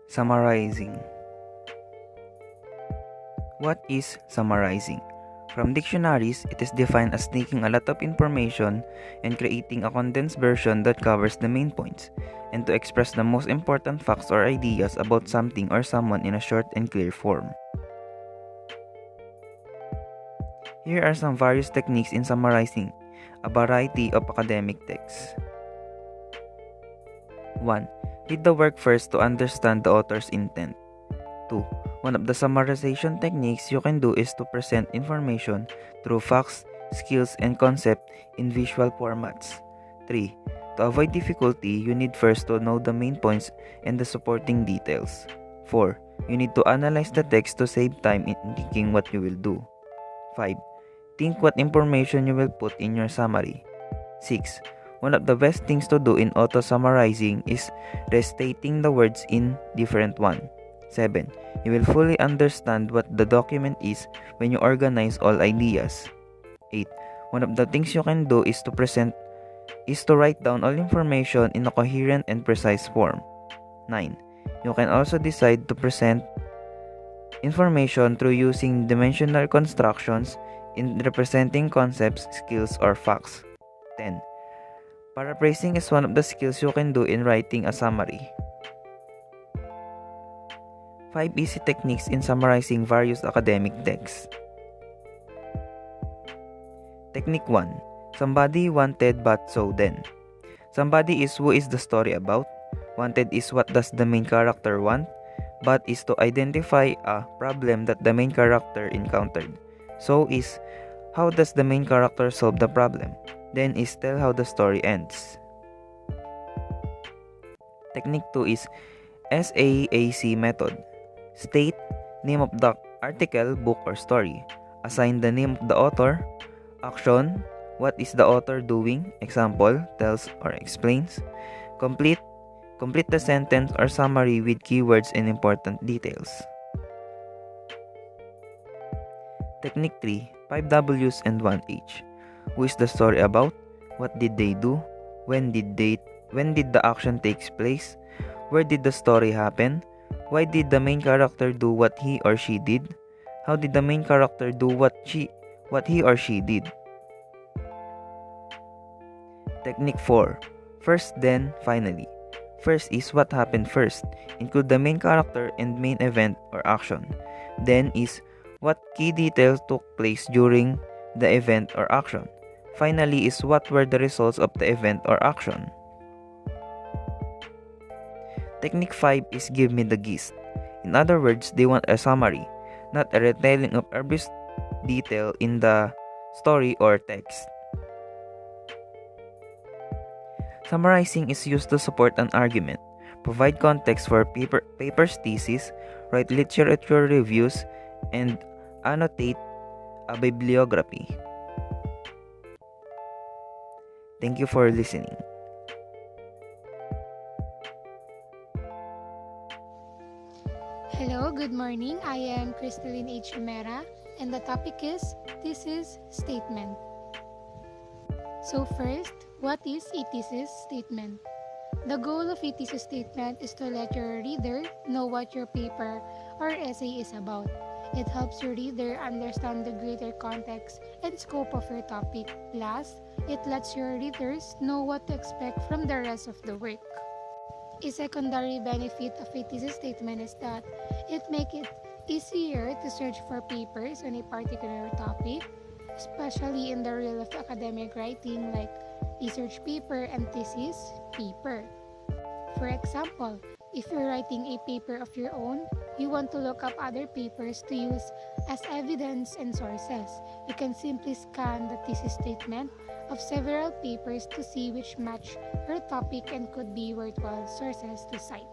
Summarizing. What is summarizing? From dictionaries, it is defined as taking a lot of information and creating a condensed version that covers the main points, and to express the most important facts or ideas about something or someone in a short and clear form. Here are some various techniques in summarizing a variety of academic texts. 1. Read the work first to understand the author's intent. 2. One of the summarization techniques you can do is to present information through facts, skills, and concepts in visual formats. 3. To avoid difficulty, you need first to know the main points and the supporting details. 4. You need to analyze the text to save time in thinking what you will do. 5. Think what information you will put in your summary. 6. One of the best things to do in auto-summarizing is restating the words in different one. 7. You will fully understand what the document is when you organize all ideas. 8. One of the things you can do is to write down all information in a coherent and precise form. 9. You can also decide to present information through using dimensional constructions in representing concepts, skills, or facts. 10. Paraphrasing is one of the skills you can do in writing a summary. 5 easy techniques in summarizing various academic texts. Technique 1. Somebody wanted but so then. Somebody is who is the story about. Wanted is what does the main character want. But is to identify a problem that the main character encountered. So is how does the main character solve the problem. Then is tell how the story ends. Technique 2 is SAAC method. State name of the article, book, or story. Assign the name of the author. Action, what is the author doing? Example, tells or explains. Complete the sentence or summary with keywords and important details. Technique 3, 5 W's and 1 H. Who is the story about? What did they do? When did the action takes place? Where did the story happen? Why did the main character do what he or she did? How did the main character do what he or she did? Technique 4. First, then, finally. First is what happened first. Include the main character and main event or action. Then is what key details took place during the event or action. Finally is what were the results of the event or action. Technique 5 is give me the gist. In other words, they want a summary, not a retelling of every detail in the story or text. Summarizing is used to support an argument, provide context for paper's thesis, write literature reviews, and annotate a bibliography. Thank you for listening. Hello, good morning. I am Crystalline H. Romera, and the topic is thesis statement. So first, what is a thesis statement? The goal of a thesis statement is to let your reader know what your paper or essay is about. It helps your reader understand the greater context and scope of your topic. Plus, it lets your readers know what to expect from the rest of the work. A secondary benefit of a thesis statement is that it makes it easier to search for papers on a particular topic, especially in the realm of academic writing like research paper and thesis paper. For example, if you're writing a paper of your own, you want to look up other papers to use as evidence and sources. You can simply scan the thesis statement of several papers to see which match your topic and could be worthwhile sources to cite.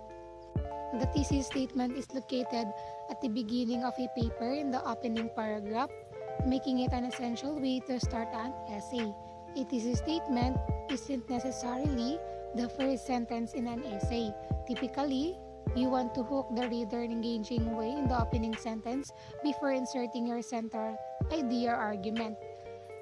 The thesis statement is located at the beginning of a paper in the opening paragraph, making it an essential way to start an essay. A thesis statement isn't necessarily the first sentence in an essay. Typically, you want to hook the reader in an engaging way in the opening sentence before inserting your central idea or argument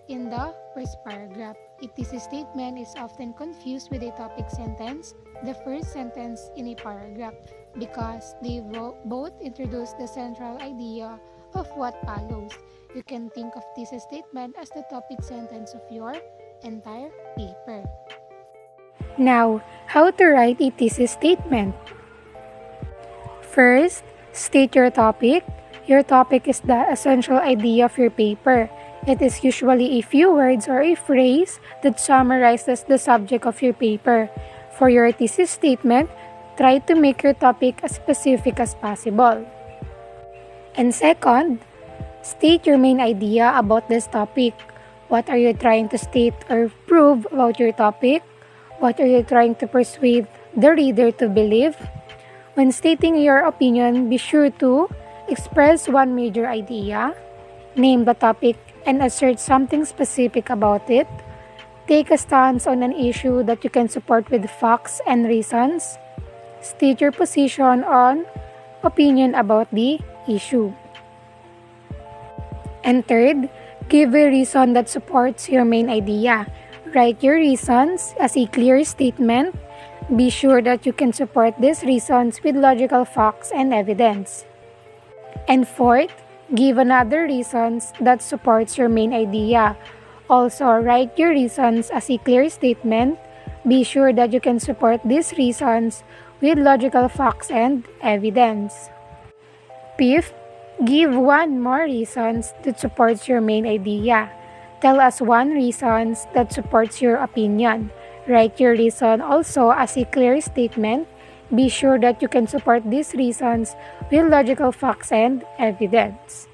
in the first paragraph. A thesis statement is often confused with a topic sentence, the first sentence in a paragraph, because they both introduce the central idea of what follows. You can think of thesis statement as the topic sentence of your entire paper. Now, how to write a thesis statement? First, state your topic. Your topic is the essential idea of your paper. It is usually a few words or a phrase that summarizes the subject of your paper. For your thesis statement, try to make your topic as specific as possible. And second, state your main idea about this topic. What are you trying to state or prove about your topic? What are you trying to persuade the reader to believe? When stating your opinion, be sure to express one major idea, name the topic, and assert something specific about it. Take a stance on an issue that you can support with facts and reasons. State your position on opinion about the issue. And third, give a reason that supports your main idea. Write your reasons as a clear statement. Be sure that you can support these reasons with logical facts and evidence. And fourth, give another reasons that supports your main idea. Also, write your reasons as a clear statement. Be sure that you can support these reasons with logical facts and evidence. Fifth, give one more reasons that supports your main idea. Tell us one reasons that supports your opinion. Write your reason also as a clear statement. Be sure that you can support these reasons with logical facts and evidence.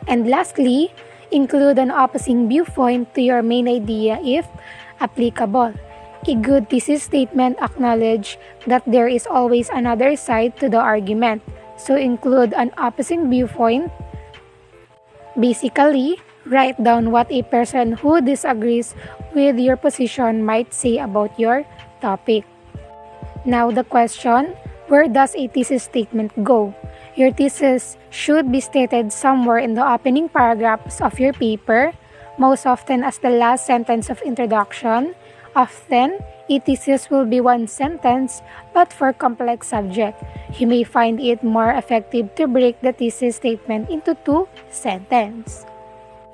And lastly, include an opposing viewpoint to your main idea if applicable. A good thesis statement acknowledges that there is always another side to the argument, so include an opposing viewpoint. Basically, write down what a person who disagrees with your position might say about your topic. Now the question, where does a thesis statement go? Your thesis should be stated somewhere in the opening paragraphs of your paper, most often as the last sentence of introduction. Often, a thesis will be one sentence, but for complex subject, you may find it more effective to break the thesis statement into two sentences.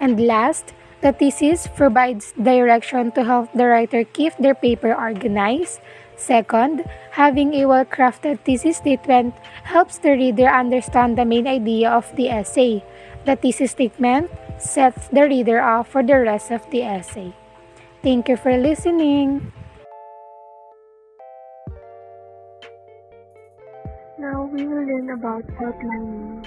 And last, the thesis provides direction to help the writer keep their paper organized. Second, having a well-crafted thesis statement helps the reader understand the main idea of the essay. The thesis statement sets the reader up for the rest of the essay. Thank you for listening. Now we will learn about outlining.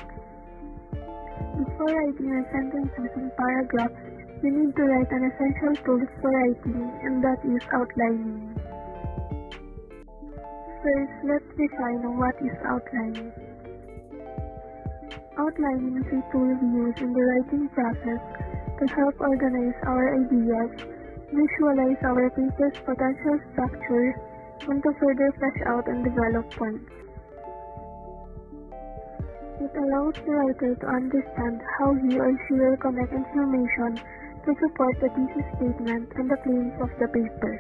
Before writing your sentences and paragraphs, you need to write an essential tool for writing, and that is outlining. First, let's define what is outlining. Outlining is a tool we use in the writing process to help organize our ideas, visualize our paper's potential structure, and to further flesh out and develop points. It allows the writer to understand how he or she will connect information to support the thesis statement and the claims of the paper.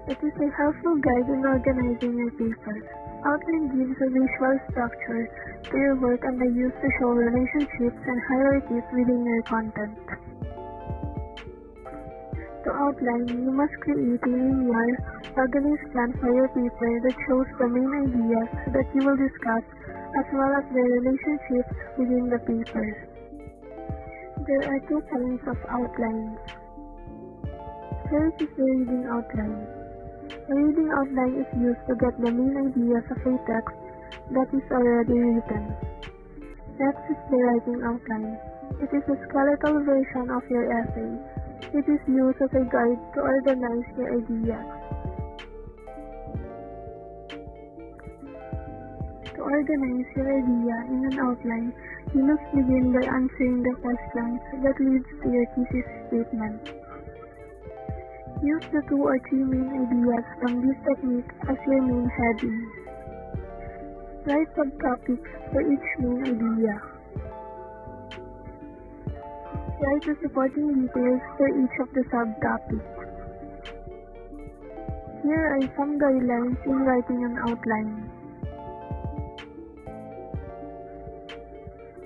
It is a helpful guide in organizing your paper. Outline gives a visual structure to your work and they use to show relationships and hierarchies within your content. To outline, you must create a linear, organized plan for your paper that shows the main ideas that you will discuss as well as their relationships within the paper. There are two kinds of outlines. First is the reading outline. A reading outline is used to get the main ideas of a text that is already written. Next is the writing outline. It is a skeletal version of your essay. It is used as a guide to organize your ideas. To organize your idea in an outline, you must begin by answering the questions that leads to your thesis statement. Use the 2 or 3 main ideas from this technique as your main heading. Write subtopics for each main idea. Write the supporting details for each of the subtopics. Here are some guidelines in writing an outline.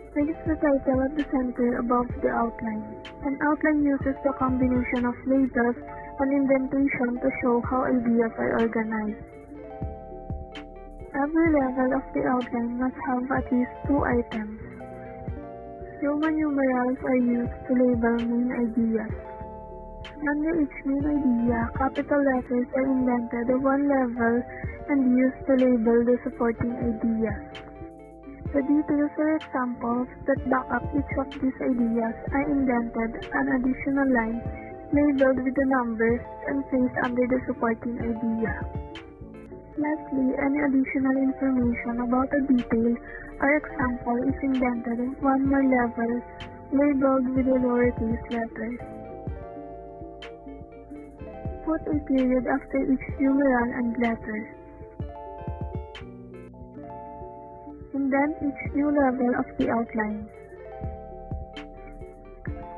Place the title at the center above the outline. An outline uses the combination of labels and indentation to show how ideas are organized. Every level of the outline must have at least 2 items. Roman numerals are used to label main ideas. Under each main idea, capital letters are indented at one level and used to label the supporting ideas. The details or examples that back up each of these ideas are indented an additional line labeled with the numbers and placed under the supporting idea. Lastly, any additional information about a detail or example is indented in one more level labeled with the lowercase letters. Put a period after each numeral and letter. Indent each new level of the outline.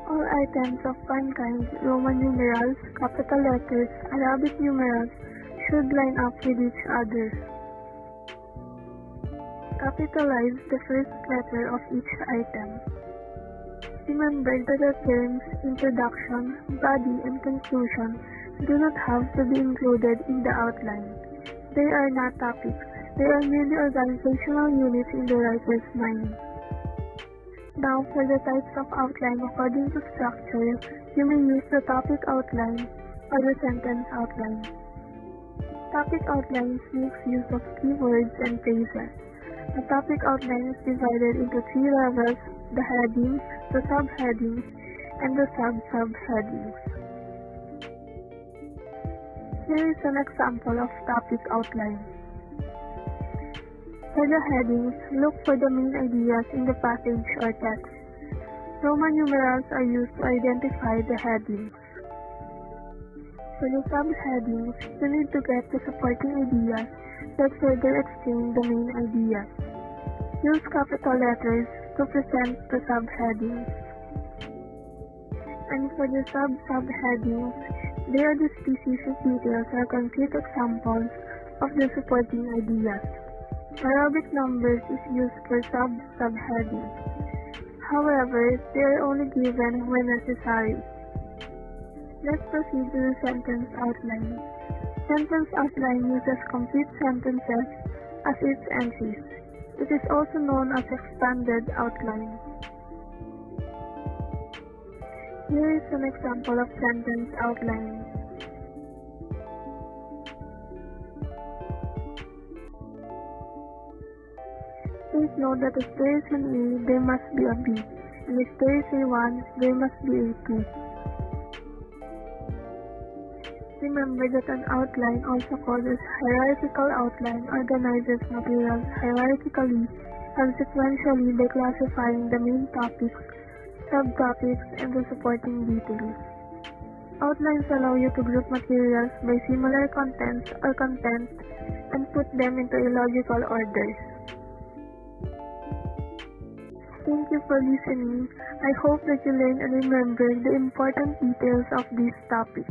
All items of fine kinds, Roman numerals, capital letters, Arabic numerals, should line up with each other. Capitalize the first letter of each item. Remember that the terms introduction, body, and conclusion do not have to be included in the outline. They are not topics. They are merely organizational units in the writer's mind. Now, for the types of outline according to structure, you may use the topic outline or the sentence outline. Topic outlines makes use of keywords and phrases. A topic outline is divided into 3 levels: the headings, the subheadings, and the sub-subheadings. Here is an example of topic outline. For the headings, look for the main ideas in the passage or text. Roman numerals are used to identify the headings. For the subheadings, you need to get the supporting ideas that further explain the main ideas. Use capital letters to present the subheadings. And for the sub-subheadings, they are the specific details or concrete examples of the supporting ideas. Arabic numbers is used for sub-subheadings. However, they are only given when necessary. Let's proceed to the sentence outline. Sentence outline uses complete sentences as its entries. It is also known as expanded outline. Here is an example of sentence outline. Please note that if there is an A, there must be a B, and if there is a 1, there must be a 2. Remember that an outline, also called as hierarchical outline, organizes materials hierarchically and sequentially by classifying the main topics, subtopics, and the supporting details. Outlines allow you to group materials by similar contents or content and put them into a logical order. Thank you for listening. I hope that you learn and remember the important details of this topic.